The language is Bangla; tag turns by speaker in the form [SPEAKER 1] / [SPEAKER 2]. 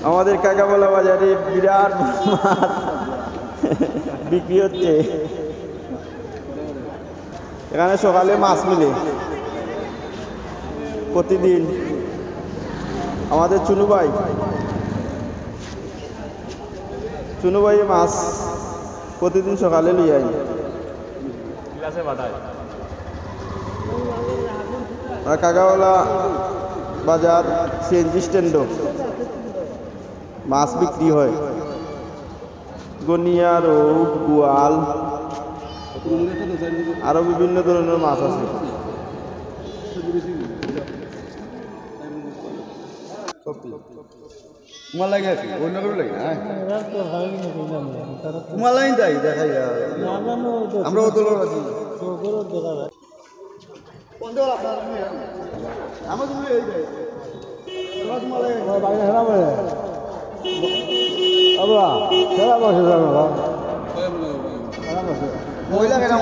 [SPEAKER 1] আমাদের কাকাবলা বাজারে বিরাট মাছ বিক্রি হচ্ছে। এখানে সকালে মাছ মিলে প্রতিদিন। আমাদের চুনু ভাই মাছ প্রতিদিন সকালে লিয়ে আই। কাকাওয়ালা বাজার সিএনজি স্ট্যান্ড মাছ বিক্রি হয়। গনিয়া, রৌদ, বোয়াল, আরো বিভিন্ন ধরনের মাছ আছে।
[SPEAKER 2] তোমার লাগে আছে অন্য করে লাগে না তোমার লাইন যাই দেখাই আমরা ও দোলর আছি মহিলা কেনা